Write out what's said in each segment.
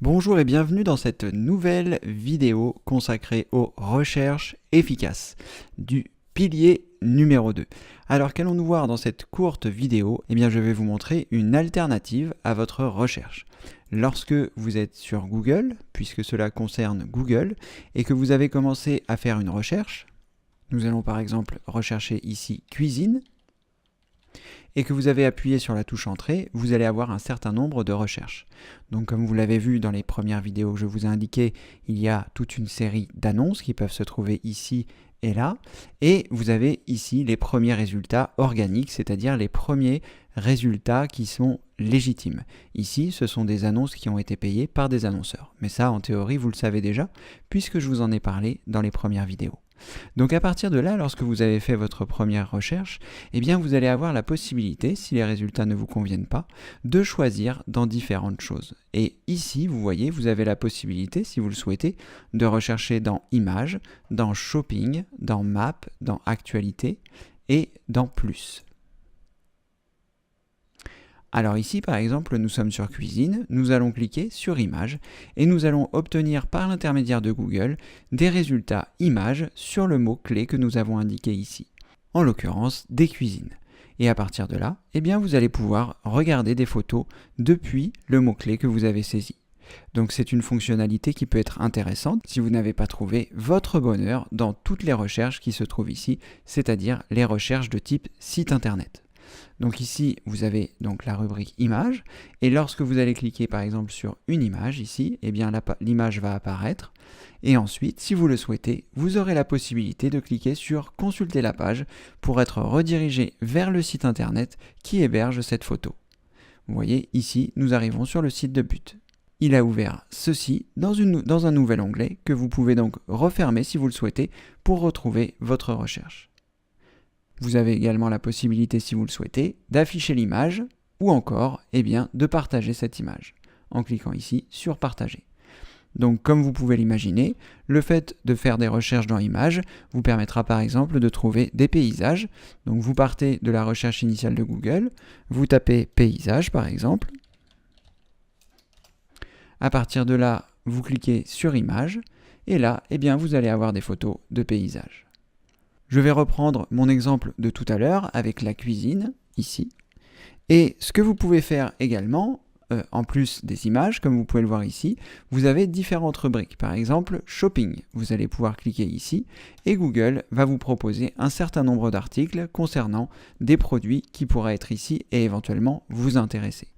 Bonjour et bienvenue dans cette nouvelle vidéo consacrée aux recherches efficaces du pilier numéro 2. Alors qu'allons-nous voir dans cette courte vidéo? Eh bien je vais vous montrer une alternative à votre recherche. Lorsque vous êtes sur Google, puisque cela concerne Google, et que vous avez commencé à faire une recherche, nous allons par exemple rechercher ici cuisine, et que vous avez appuyé sur la touche entrée, vous allez avoir un certain nombre de recherches. Donc comme vous l'avez vu dans les premières vidéos que je vous ai indiquées, il y a toute une série d'annonces qui peuvent se trouver ici et là, et vous avez ici les premiers résultats organiques, c'est-à-dire les premiers résultats qui sont légitimes. Ici, ce sont des annonces qui ont été payées par des annonceurs. Mais ça, en théorie, vous le savez déjà, puisque je vous en ai parlé dans les premières vidéos. Donc à partir de là, lorsque vous avez fait votre première recherche, eh bien vous allez avoir la possibilité, si les résultats ne vous conviennent pas, de choisir dans différentes choses. Et ici, vous voyez, vous avez la possibilité, si vous le souhaitez, de rechercher dans Images, dans Shopping, dans Map, dans Actualité et dans Plus. Alors ici, par exemple, nous sommes sur Cuisine, nous allons cliquer sur Images et nous allons obtenir par l'intermédiaire de Google des résultats images sur le mot-clé que nous avons indiqué ici, en l'occurrence des cuisines. Et à partir de là, eh bien, vous allez pouvoir regarder des photos depuis le mot-clé que vous avez saisi. Donc c'est une fonctionnalité qui peut être intéressante si vous n'avez pas trouvé votre bonheur dans toutes les recherches qui se trouvent ici, c'est-à-dire les recherches de type site internet. Donc ici, vous avez donc la rubrique images, et lorsque vous allez cliquer par exemple sur une image ici, eh bien l'image va apparaître, et ensuite, si vous le souhaitez, vous aurez la possibilité de cliquer sur consulter la page pour être redirigé vers le site internet qui héberge cette photo. Vous voyez, ici, nous arrivons sur le site de but. Il a ouvert ceci dans un nouvel onglet que vous pouvez donc refermer si vous le souhaitez pour retrouver votre recherche. Vous avez également la possibilité, si vous le souhaitez, d'afficher l'image ou encore de partager cette image en cliquant ici sur Partager. Donc comme vous pouvez l'imaginer, le fait de faire des recherches dans Images vous permettra par exemple de trouver des paysages. Donc vous partez de la recherche initiale de Google, vous tapez paysage par exemple. À partir de là, vous cliquez sur Images et là, vous allez avoir des photos de paysages. Je vais reprendre mon exemple de tout à l'heure avec la cuisine, ici. Et ce que vous pouvez faire également, en plus des images, comme vous pouvez le voir ici, vous avez différentes rubriques. Par exemple, Shopping. Vous allez pouvoir cliquer ici et Google va vous proposer un certain nombre d'articles concernant des produits qui pourraient être ici et éventuellement vous intéresser.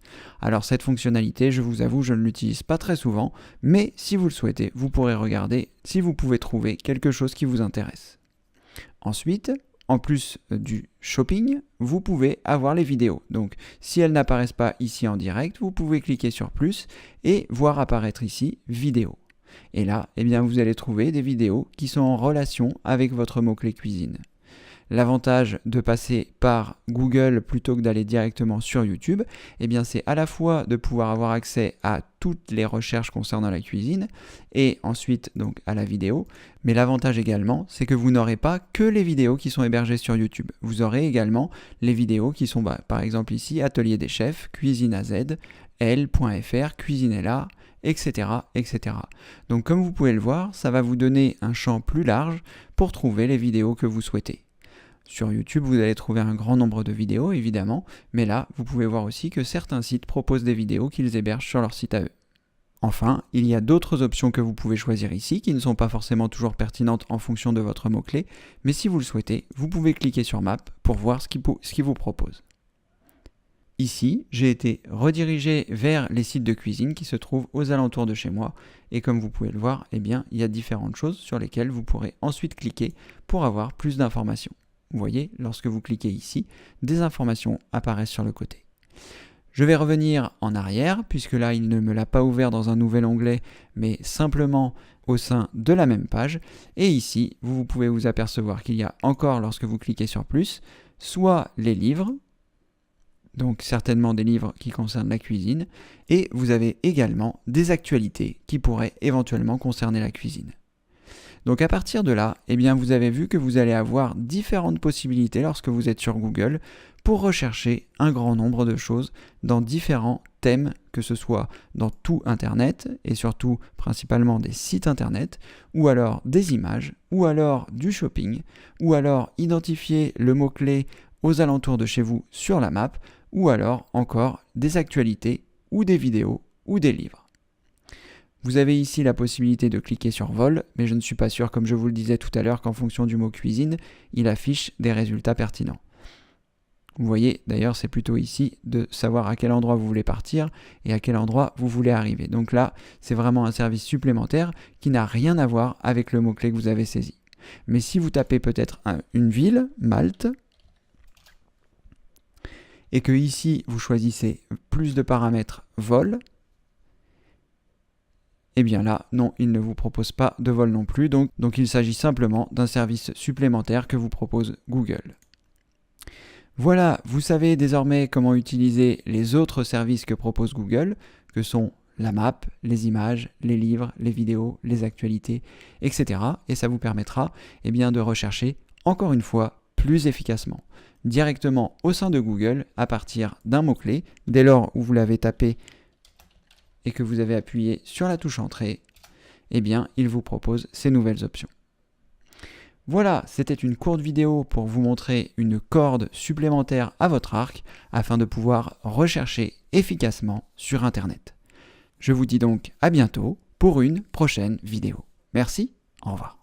Alors cette fonctionnalité, je vous avoue, je ne l'utilise pas très souvent, mais si vous le souhaitez, vous pourrez regarder si vous pouvez trouver quelque chose qui vous intéresse. Ensuite, en plus du shopping, vous pouvez avoir les vidéos. Donc, si elles n'apparaissent pas ici en direct, vous pouvez cliquer sur plus et voir apparaître ici vidéo. Et là, vous allez trouver des vidéos qui sont en relation avec votre mot-clé cuisine. L'avantage de passer par Google plutôt que d'aller directement sur YouTube, c'est à la fois de pouvoir avoir accès à toutes les recherches concernant la cuisine et ensuite donc à la vidéo. Mais l'avantage également, c'est que vous n'aurez pas que les vidéos qui sont hébergées sur YouTube. Vous aurez également les vidéos qui sont par exemple ici, Atelier des chefs, Cuisine AZ, L.fr, Cuisinella, etc., etc. Donc comme vous pouvez le voir, ça va vous donner un champ plus large pour trouver les vidéos que vous souhaitez. Sur YouTube, vous allez trouver un grand nombre de vidéos, évidemment, mais là, vous pouvez voir aussi que certains sites proposent des vidéos qu'ils hébergent sur leur site à eux. Enfin, il y a d'autres options que vous pouvez choisir ici, qui ne sont pas forcément toujours pertinentes en fonction de votre mot-clé, mais si vous le souhaitez, vous pouvez cliquer sur Map pour voir ce qu'il vous propose. Ici, j'ai été redirigé vers les sites de cuisine qui se trouvent aux alentours de chez moi, et comme vous pouvez le voir, il y a différentes choses sur lesquelles vous pourrez ensuite cliquer pour avoir plus d'informations. Vous voyez, lorsque vous cliquez ici, des informations apparaissent sur le côté. Je vais revenir en arrière, puisque là, il ne me l'a pas ouvert dans un nouvel onglet, mais simplement au sein de la même page. Et ici, vous pouvez vous apercevoir qu'il y a encore, lorsque vous cliquez sur plus, soit les livres, donc certainement des livres qui concernent la cuisine, et vous avez également des actualités qui pourraient éventuellement concerner la cuisine. Donc à partir de là, eh bien vous avez vu que vous allez avoir différentes possibilités lorsque vous êtes sur Google pour rechercher un grand nombre de choses dans différents thèmes, que ce soit dans tout Internet et surtout principalement des sites Internet, ou alors des images, ou alors du shopping, ou alors identifier le mot-clé aux alentours de chez vous sur la map, ou alors encore des actualités, ou des vidéos, ou des livres. Vous avez ici la possibilité de cliquer sur vol, mais je ne suis pas sûr, comme je vous le disais tout à l'heure, qu'en fonction du mot cuisine, il affiche des résultats pertinents. Vous voyez, d'ailleurs, c'est plutôt ici de savoir à quel endroit vous voulez partir et à quel endroit vous voulez arriver. Donc là, c'est vraiment un service supplémentaire qui n'a rien à voir avec le mot-clé que vous avez saisi. Mais si vous tapez peut-être une ville, Malte, et que ici, vous choisissez plus de paramètres vol, eh bien là, non, il ne vous propose pas de vol non plus, donc il s'agit simplement d'un service supplémentaire que vous propose Google. Voilà, vous savez désormais comment utiliser les autres services que propose Google, que sont la map, les images, les livres, les vidéos, les actualités, etc. Et ça vous permettra eh bien, de rechercher, encore une fois, plus efficacement, directement au sein de Google, à partir d'un mot-clé, dès lors où vous l'avez tapé et que vous avez appuyé sur la touche Entrée, eh bien, il vous propose ces nouvelles options. Voilà, c'était une courte vidéo pour vous montrer une corde supplémentaire à votre arc afin de pouvoir rechercher efficacement sur Internet. Je vous dis donc à bientôt pour une prochaine vidéo. Merci, au revoir.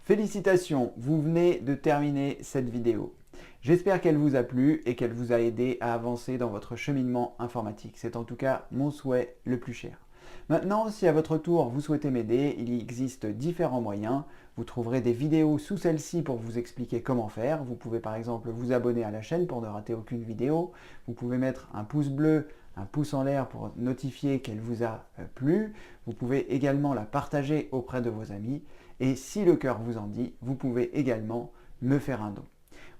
Félicitations, vous venez de terminer cette vidéo. J'espère qu'elle vous a plu et qu'elle vous a aidé à avancer dans votre cheminement informatique. C'est en tout cas mon souhait le plus cher. Maintenant, si à votre tour vous souhaitez m'aider, il existe différents moyens. Vous trouverez des vidéos sous celle-ci pour vous expliquer comment faire. Vous pouvez par exemple vous abonner à la chaîne pour ne rater aucune vidéo. Vous pouvez mettre un pouce bleu, un pouce en l'air pour notifier qu'elle vous a plu. Vous pouvez également la partager auprès de vos amis. Et si le cœur vous en dit, vous pouvez également me faire un don.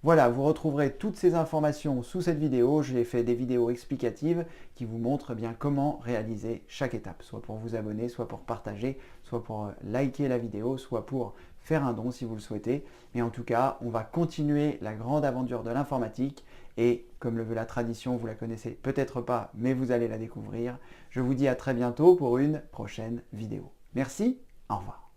Voilà, vous retrouverez toutes ces informations sous cette vidéo. J'ai fait des vidéos explicatives qui vous montrent bien comment réaliser chaque étape, soit pour vous abonner, soit pour partager, soit pour liker la vidéo, soit pour faire un don si vous le souhaitez. Mais en tout cas, on va continuer la grande aventure de l'informatique et comme le veut la tradition, vous la connaissez peut-être pas, mais vous allez la découvrir. Je vous dis à très bientôt pour une prochaine vidéo. Merci, au revoir.